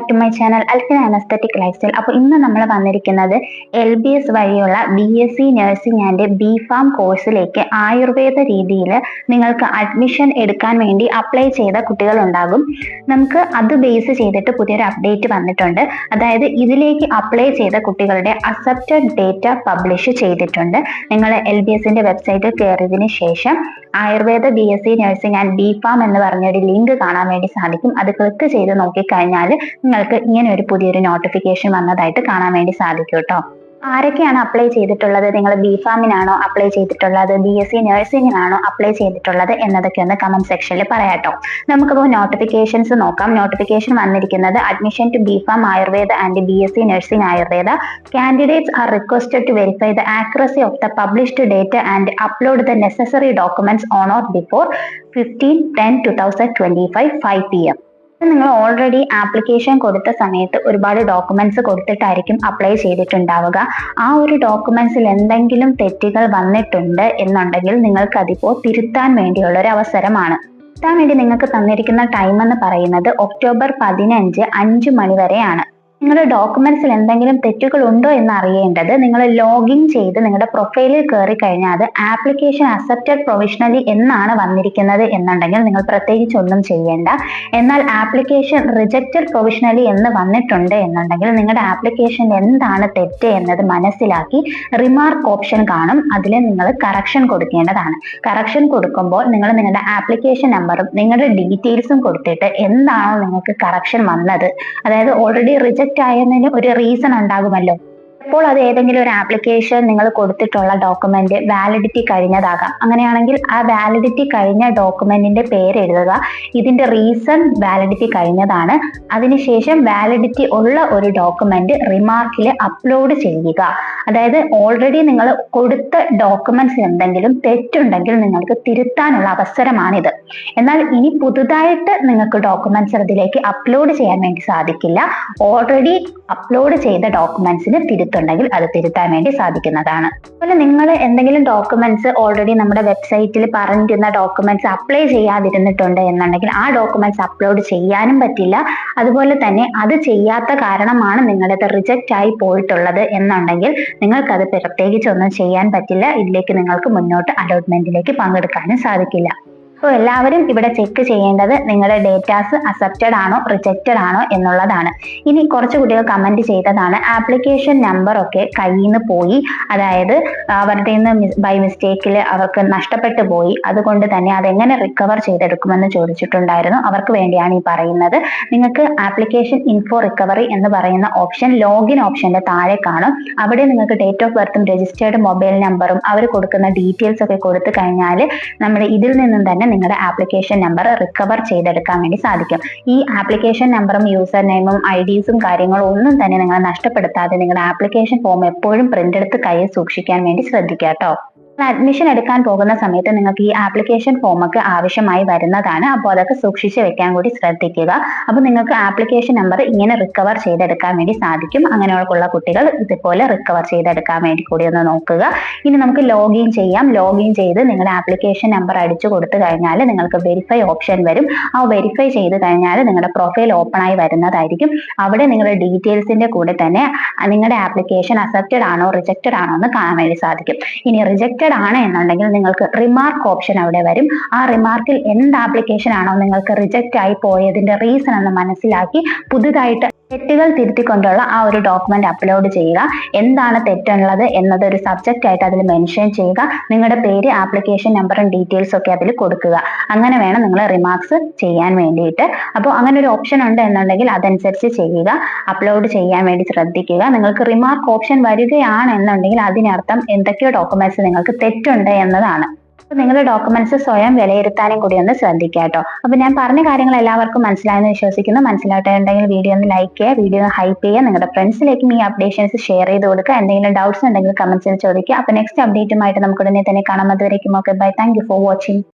Back to my channel Alfina aesthetic lifestyle. അപ്പോൾ ഇന്ന് നമ്മൾ വന്നിരിക്കുന്നത് LBS വഴിയുള്ള BSc നഴ്സിംഗ് ആൻഡ് B.Pharm കോഴ്സിലേക്ക് ആയുർവേദ രീതിയിൽ നിങ്ങൾക്ക് അഡ്മിഷൻ എടുക്കാൻ വേണ്ടി അപ്ലൈ ചെയ്ത കുട്ടികളുണ്ടാകും. നമുക്ക് അത് ബേസ് ചെയ്തിട്ട് പുതിയൊരു അപ്ഡേറ്റ് വന്നിട്ടുണ്ട്. അതായത് ഇതിലേക്ക് അപ്ലൈ ചെയ്ത കുട്ടികളുടെ അക്സെപ്റ്റഡ് ഡേറ്റ പബ്ലിഷ് ചെയ്തിട്ടുണ്ട്. നിങ്ങൾ LBSന്റെ വെബ്സൈറ്റിൽ കയറിയതിന് ശേഷം Ayurveda BSc nursing and B.Pharm എന്ന് പറഞ്ഞൊരു ലിങ്ക് കാണാൻ വേണ്ടി സാധിക്കും. അത് ക്ലിക്ക് ചെയ്ത് നോക്കിക്കഴിഞ്ഞാൽ നിങ്ങൾക്ക് ഇങ്ങനെ ഒരു പുതിയൊരു നോട്ടിഫിക്കേഷൻ വന്നതായിട്ട് കാണാൻ വേണ്ടി സാധിക്കും കേട്ടോ. ആരൊക്കെയാണ് അപ്ലൈ ചെയ്തിട്ടുള്ളത്, നിങ്ങൾ B.Pharmനാണോ അപ്ലൈ ചെയ്തിട്ടുള്ളത്, BSc നഴ്സിംഗിനാണോ അപ്ലൈ ചെയ്തിട്ടുള്ളത് എന്നതൊക്കെ ഒന്ന് കമന്റ് സെക്ഷനിൽ പറയാട്ടോ. നമുക്കിപ്പോൾ നോട്ടിഫിക്കേഷൻസ് നോക്കാം. നോട്ടിഫിക്കേഷൻ വന്നിരിക്കുന്നത് admission to B.Pharm Ayurveda and BSc nursing Ayurveda candidates are requested to verify the accuracy of the published data and upload the necessary documents on or before 15/10/2025 5 PM. നിങ്ങൾ already application കൊടുത്ത സമയത്ത് ഒരുപാട് documents കൊടുത്തിട്ടായിരിക്കും apply ചെയ്തിട്ടുണ്ടാവുക. ആ ഒരു ഡോക്യുമെന്റ്സിൽ എന്തെങ്കിലും തെറ്റുകൾ വന്നിട്ടുണ്ട് എന്നുണ്ടെങ്കിൽ നിങ്ങൾക്ക് അതിപ്പോൾ തിരുത്താൻ വേണ്ടിയുള്ള ഒരു അവസരമാണ്. തിരുത്താൻ വേണ്ടി നിങ്ങൾക്ക് തന്നിരിക്കുന്ന ടൈം എന്ന് പറയുന്നത് ഒക്ടോബർ 15 5 മണി വരെയാണ്. നിങ്ങളുടെ ഡോക്യുമെന്റ്സിൽ എന്തെങ്കിലും തെറ്റുകൾ ഉണ്ടോ എന്ന് അറിയേണ്ടത് നിങ്ങൾ ലോഗിൻ ചെയ്ത് നിങ്ങളുടെ പ്രൊഫൈലിൽ കയറി കഴിഞ്ഞാൽ അത് ആപ്ലിക്കേഷൻ അക്സെപ്റ്റഡ് പ്രൊവിഷണലി എന്നാണ് വന്നിരിക്കുന്നത് എന്നുണ്ടെങ്കിൽ നിങ്ങൾ പ്രത്യേകിച്ച് ഒന്നും ചെയ്യേണ്ട. എന്നാൽ ആപ്ലിക്കേഷൻ റിജക്റ്റഡ് പ്രൊവിഷണലി എന്ന് വന്നിട്ടുണ്ട് എന്നുണ്ടെങ്കിൽ നിങ്ങളുടെ ആപ്ലിക്കേഷനിൽ എന്താണ് തെറ്റ് എന്നത് മനസ്സിലാക്കി റിമാർക്ക് ഓപ്ഷൻ കാണും, അതിൽ നിങ്ങൾ കറക്ഷൻ കൊടുക്കേണ്ടതാണ്. കറക്ഷൻ കൊടുക്കുമ്പോൾ നിങ്ങൾ നിങ്ങളുടെ ആപ്ലിക്കേഷൻ നമ്പറും നിങ്ങളുടെ ഡീറ്റെയിൽസും കൊടുത്തിട്ട് എന്താണോ നിങ്ങൾക്ക് കറക്ഷൻ വന്നത്, അതായത് ഓൾറെഡി റിജക്റ്റ് ആയതിന് ഒരു റീസൺ ഉണ്ടാകുമല്ലോ. അപ്പോൾ അത് ഏതെങ്കിലും ഒരു ആപ്ലിക്കേഷൻ നിങ്ങൾ കൊടുത്തിട്ടുള്ള ഡോക്യുമെന്റ് വാലിഡിറ്റി കഴിഞ്ഞതാകാം. അങ്ങനെയാണെങ്കിൽ ആ വാലിഡിറ്റി കഴിഞ്ഞ ഡോക്യുമെന്റിന്റെ പേര് എഴുതുക. ഇതിന്റെ റീസൺ വാലിഡിറ്റി കഴിഞ്ഞതാണ്. അതിനുശേഷം വാലിഡിറ്റി ഉള്ള ഒരു ഡോക്യുമെന്റ് റിമാർക്കിൽ അപ്ലോഡ് ചെയ്യുക. അതായത് ഓൾറെഡി നിങ്ങൾ കൊടുത്ത ഡോക്യുമെന്റ്സ് എന്തെങ്കിലും തെറ്റുണ്ടെങ്കിൽ നിങ്ങൾക്ക് തിരുത്താനുള്ള അവസരമാണിത്. എന്നാൽ ഇനി പുതുതായിട്ട് നിങ്ങൾക്ക് ഡോക്യുമെന്റ്സ് അതിലേക്ക് അപ്ലോഡ് ചെയ്യാൻ വേണ്ടി സാധിക്കില്ല. ഓൾറെഡി അപ്ലോഡ് ചെയ്ത ഡോക്യുമെന്റ്സിന് ഉണ്ടെങ്കിൽ അത് തിരുത്താൻ വേണ്ടി സാധിക്കുന്നതാണ്. അതുപോലെ നിങ്ങൾ എന്തെങ്കിലും ഡോക്യുമെന്റ്സ് ഓൾറെഡി നമ്മുടെ വെബ്സൈറ്റിൽ പറഞ്ഞിരുന്ന ഡോക്യുമെന്റ്സ് അപ്ലൈ ചെയ്യാതിരുന്നിട്ടുണ്ട് എന്നുണ്ടെങ്കിൽ ആ ഡോക്യുമെന്റ്സ് അപ്ലോഡ് ചെയ്യാനും പറ്റില്ല. അതുപോലെ തന്നെ അത് ചെയ്യാത്ത കാരണമാണ് നിങ്ങളുടേത് റിജക്റ്റ് ആയി പോയിട്ടുള്ളത് എന്നുണ്ടെങ്കിൽ നിങ്ങൾക്കത് പ്രത്യേകിച്ച് ഒന്നും ചെയ്യാൻ പറ്റില്ല. ഇതിലേക്ക് നിങ്ങൾക്ക് മുന്നോട്ട് അലോട്ട്മെന്റിലേക്ക് പങ്കെടുക്കാനും സാധിക്കില്ല. അപ്പോൾ എല്ലാവരും ഇവിടെ ചെക്ക് ചെയ്യേണ്ടത് നിങ്ങളുടെ ഡേറ്റാസ് അക്സെപ്റ്റഡ് ആണോ റിജക്റ്റഡ് ആണോ എന്നുള്ളതാണ്. ഇനി കുറച്ച് കുട്ടികൾ കമന്റ് ചെയ്തതാണ് ആപ്ലിക്കേഷൻ നമ്പർ ഒക്കെ കയ്യിൽ നിന്ന് പോയി, അതായത് അവരുടെ ബൈ മിസ്റ്റേക്കിൽ അവർക്ക് നഷ്ടപ്പെട്ടു പോയി, അതുകൊണ്ട് തന്നെ അതെങ്ങനെ റിക്കവർ ചെയ്തെടുക്കുമെന്ന് ചോദിച്ചിട്ടുണ്ടായിരുന്നു. അവർക്ക് വേണ്ടിയാണ് ഈ പറയുന്നത്. നിങ്ങൾക്ക് ആപ്ലിക്കേഷൻ ഇൻഫോ റിക്കവറി എന്ന് പറയുന്ന ഓപ്ഷൻ ലോഗിൻ ഓപ്ഷന്റെ താഴെ കാണും. അവിടെ നിങ്ങൾക്ക് ഡേറ്റ് ഓഫ് ബർത്തും രജിസ്റ്റേർഡ് മൊബൈൽ നമ്പറും അവർ കൊടുക്കുന്ന ഡീറ്റെയിൽസ് ഒക്കെ കൊടുത്തു കഴിഞ്ഞാൽ നമ്മുടെ ഇതിൽ നിന്നും തന്നെ നിങ്ങളുടെ ആപ്ലിക്കേഷൻ നമ്പർ റിക്കവർ ചെയ്തെടുക്കാൻ വേണ്ടി സാധിക്കും. ഈ ആപ്ലിക്കേഷൻ നമ്പറും യൂസർ നെയിമും IDസും കാര്യങ്ങളും ഒന്നും തന്നെ നിങ്ങൾ നഷ്ടപ്പെടുത്താതെ നിങ്ങളുടെ ആപ്ലിക്കേഷൻ ഫോം എപ്പോഴും പ്രിന്റ് എടുത്ത് കയ്യിൽ സൂക്ഷിക്കാൻ വേണ്ടി ശ്രദ്ധിക്കുക കേട്ടോ. അഡ്മിഷൻ എടുക്കാൻ പോകുന്ന സമയത്ത് നിങ്ങൾക്ക് ഈ ആപ്ലിക്കേഷൻ ഫോം ഒക്കെ ആവശ്യമായി വരുന്നതാണ്. അപ്പോൾ അതൊക്കെ സൂക്ഷിച്ച് വെക്കാൻ കൂടി ശ്രദ്ധിക്കുക. അപ്പോൾ നിങ്ങൾക്ക് ആപ്ലിക്കേഷൻ നമ്പർ ഇങ്ങനെ റിക്കവർ ചെയ്തെടുക്കാൻ വേണ്ടി സാധിക്കും. അങ്ങനെയുള്ള കുട്ടികൾ ഇതുപോലെ റിക്കവർ ചെയ്തെടുക്കാൻ വേണ്ടി കൂടി ഒന്ന് നോക്കുക. ഇനി നമുക്ക് ലോഗിൻ ചെയ്യാം. ലോഗിൻ ചെയ്ത് നിങ്ങളുടെ ആപ്ലിക്കേഷൻ നമ്പർ അടിച്ചു കൊടുത്തു കഴിഞ്ഞാൽ നിങ്ങൾക്ക് വെരിഫൈ ഓപ്ഷൻ വരും. ആ വെരിഫൈ ചെയ്ത് കഴിഞ്ഞാൽ നിങ്ങളുടെ പ്രൊഫൈൽ ഓപ്പൺ ആയി വരുന്നതായിരിക്കും. അവിടെ നിങ്ങളുടെ ഡീറ്റെയിൽസിന്റെ കൂടെ തന്നെ നിങ്ങളുടെ ആപ്ലിക്കേഷൻ അക്സെപ്റ്റഡ് ആണോ റിജക്റ്റഡ് ആണോ എന്ന് കാണാൻ വേണ്ടി സാധിക്കും. ഇനി റിജക്റ്റഡ് ആണ് എന്നുണ്ടെങ്കിൽ നിങ്ങൾക്ക് റിമാർക്ക് ഓപ്ഷൻ അവിടെ വരും. ആ റിമാർക്കിൽ എന്ത് ആപ്ലിക്കേഷൻ ആണോ നിങ്ങൾക്ക് റിജക്റ്റ് ആയി പോയതിന്റെ റീസൺ എന്ന് മനസ്സിലാക്കി പുതുതായിട്ട് തെറ്റുകൾ തിരുത്തിക്കൊണ്ടുള്ള ആ ഒരു ഡോക്യുമെന്റ് അപ്ലോഡ് ചെയ്യുക. എന്താണ് തെറ്റുള്ളത് എന്നത് ഒരു സബ്ജക്റ്റ് ആയിട്ട് അതിൽ മെൻഷൻ ചെയ്യുക. നിങ്ങളുടെ പേര്, ആപ്ലിക്കേഷൻ നമ്പറും ഡീറ്റെയിൽസ് ഒക്കെ അതിൽ കൊടുക്കുക. അങ്ങനെ വേണം നിങ്ങൾ റിമാർക്സ് ചെയ്യാൻ വേണ്ടിയിട്ട്. അപ്പോൾ അങ്ങനെ ഒരു ഓപ്ഷൻ ഉണ്ട് എന്നുണ്ടെങ്കിൽ അതനുസരിച്ച് ചെയ്യുക. അപ്ലോഡ് ചെയ്യാൻ വേണ്ടി ശ്രദ്ധിക്കുക. നിങ്ങൾക്ക് റിമാർക്ക് ഓപ്ഷൻ വരികയാണ് എന്നുണ്ടെങ്കിൽ അതിനർത്ഥം എന്തൊക്കെയോ ഡോക്യുമെന്റ്സ് നിങ്ങൾക്ക് തെറ്റുണ്ട് എന്നതാണ്. അപ്പോൾ നിങ്ങളുടെ ഡോക്യുമെന്റ്സ് സ്വയം വിലയിരുത്താനും കൂടി ഒന്ന് ശ്രദ്ധിക്കുക കേട്ടോ. അപ്പോൾ ഞാൻ പറഞ്ഞ കാര്യങ്ങൾ എല്ലാവർക്കും മനസ്സിലായെന്ന് വിശ്വസിക്കുന്നു. മനസ്സിലായിട്ടുണ്ടെങ്കിൽ വീഡിയോ ഒന്ന് ലൈക്ക് ചെയ്യുക, വീഡിയോ ഒന്ന് ഹൈപ്പ് ചെയ്യുക, നിങ്ങളുടെ ഫ്രണ്ട്സിലേക്കും ഈ അപ്ഡേഷൻസ് ഷെയർ ചെയ്ത് കൊടുക്കുക. എന്തെങ്കിലും ഡൗട്ട്സ് ഉണ്ടെങ്കിൽ കമന്റ്സിൽ ചോദിക്കുക. അപ്പോൾ നെക്സ്റ്റ് അപ്ഡേറ്റുമായിട്ട് നമുക്ക് ഉടനെ തന്നെ കാണാം. അതുവരേക്കും okay bye. Thank you for watching.